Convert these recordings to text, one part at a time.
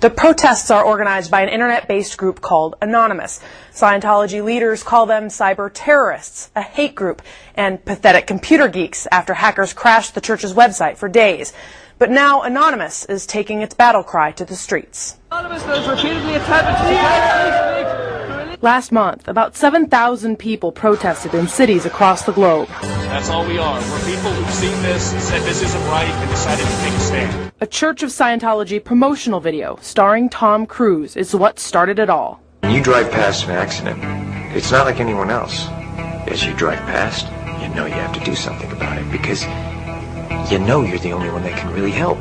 The protests are organized by an internet-based group called Anonymous. Scientology leaders call them cyber terrorists, a hate group, and pathetic computer geeks after hackers crashed the church's website for days. But now Anonymous is taking its battle cry to the streets. Last month, about 7,000 people protested in cities across the globe. That's all we are. We're people who've seen this, said this isn't right, and decided to take a stand. A Church of Scientology promotional video starring Tom Cruise is what started it all. When you drive past an accident, it's not like anyone else. As you drive past, you know you have to do something about it because you know you're the only one that can really help.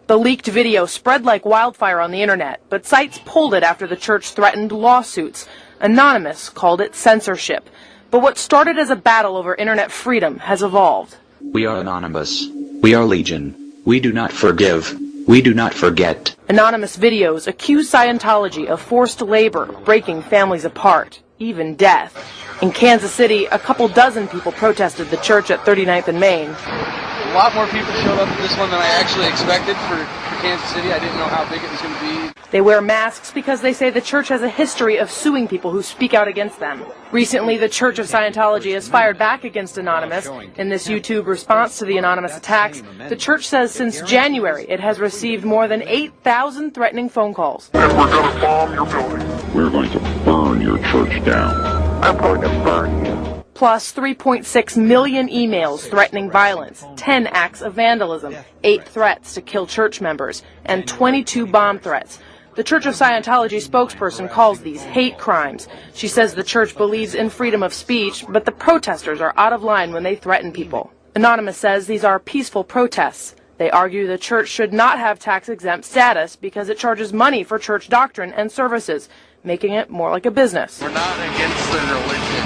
The leaked video spread like wildfire on the internet, but sites pulled it after the church threatened lawsuits. Anonymous called it censorship. But what started as a battle over internet freedom has evolved. We are Anonymous. We are Legion. We do not forgive. We do not forget. Anonymous videos accuse Scientology of forced labor, breaking families apart, even death. In Kansas City, a couple dozen people protested the church at 39th and Main. A lot more people showed up at this one than I actually expected for Kansas City. I didn't know how big it was going to be. They wear masks because they say the church has a history of suing people who speak out against them. Recently, the Church of Scientology has fired back against Anonymous. In this YouTube response to the Anonymous attacks, the church says since January it has received more than 8,000 threatening phone calls. And we're going to bomb your building. We're going to burn your church down. I'm going to burn you. Plus 3.6 million emails threatening violence, 10 acts of vandalism, 8 threats to kill church members, and 22 bomb threats. The Church of Scientology spokesperson calls these hate crimes. She says the church believes in freedom of speech, but the protesters are out of line when they threaten people. Anonymous says these are peaceful protests. They argue the church should not have tax-exempt status because it charges money for church doctrine and services, making it more like a business. We're not against the religion.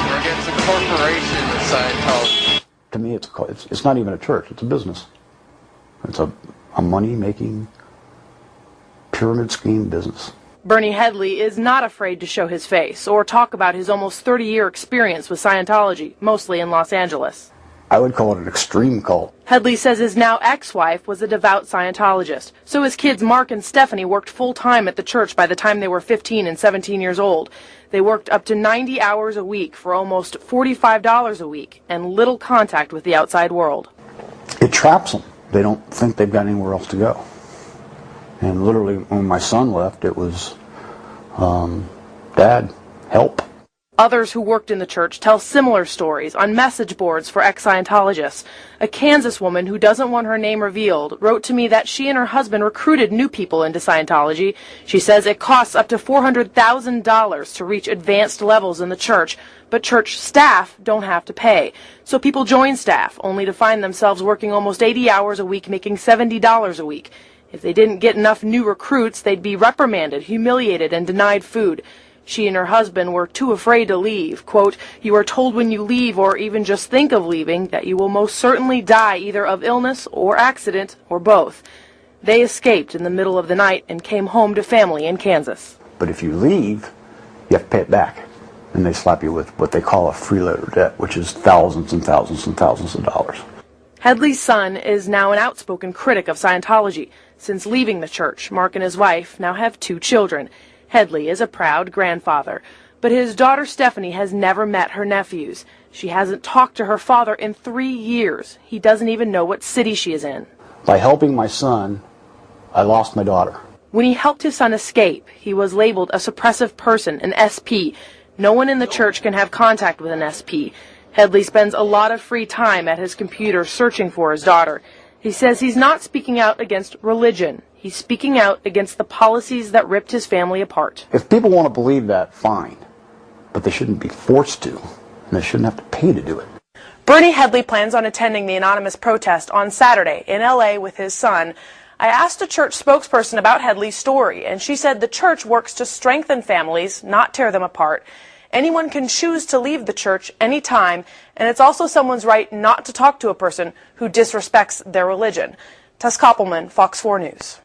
We're against the corporation of Scientology. To me, it's not even a church. It's a business. It's a money-making pyramid scheme business. Bernie Headley is not afraid to show his face or talk about his almost 30-year experience with Scientology, mostly in Los Angeles. I would call it an extreme cult. Headley says his now ex-wife was a devout Scientologist, so his kids Mark and Stephanie worked full-time at the church by the time they were 15 and 17 years old. They worked up to 90 hours a week for almost $45 a week and little contact with the outside world. It traps them. They don't think they've got anywhere else to go. And literally, when my son left, it was, Dad, help. Others who worked in the church tell similar stories on message boards for ex-Scientologists. A Kansas woman who doesn't want her name revealed wrote to me that she and her husband recruited new people into Scientology. She says it costs up to $400,000 to reach advanced levels in the church, but church staff don't have to pay. So people join staff, only to find themselves working almost 80 hours a week, making $70 a week. If they didn't get enough new recruits, they'd be reprimanded, humiliated, and denied food. She and her husband were too afraid to leave. Quote, "You are told when you leave or even just think of leaving that you will most certainly die either of illness or accident or both." They escaped in the middle of the night and came home to family in Kansas. But if you leave, you have to pay it back. And they slap you with what they call a freeloader debt, which is thousands and thousands and thousands of dollars. Headley's son is now an outspoken critic of Scientology. Since leaving the church, Mark and his wife now have 2 children. Headley is a proud grandfather, but his daughter Stephanie has never met her nephews. She hasn't talked to her father in 3 years. He doesn't even know what city she is in. By helping my son, I lost my daughter. When he helped his son escape, he was labeled a suppressive person, an SP. No one in the church can have contact with an SP. Headley spends a lot of free time at his computer searching for his daughter. He says he's not speaking out against religion. He's speaking out against the policies that ripped his family apart. If people want to believe that, fine. But they shouldn't be forced to, and they shouldn't have to pay to do it. Bernie Headley plans on attending the Anonymous protest on Saturday in L.A. with his son. I asked a church spokesperson about Headley's story, and she said the church works to strengthen families, not tear them apart. Anyone can choose to leave the church anytime, and it's also someone's right not to talk to a person who disrespects their religion. Tess Koppelman, Fox 4 News.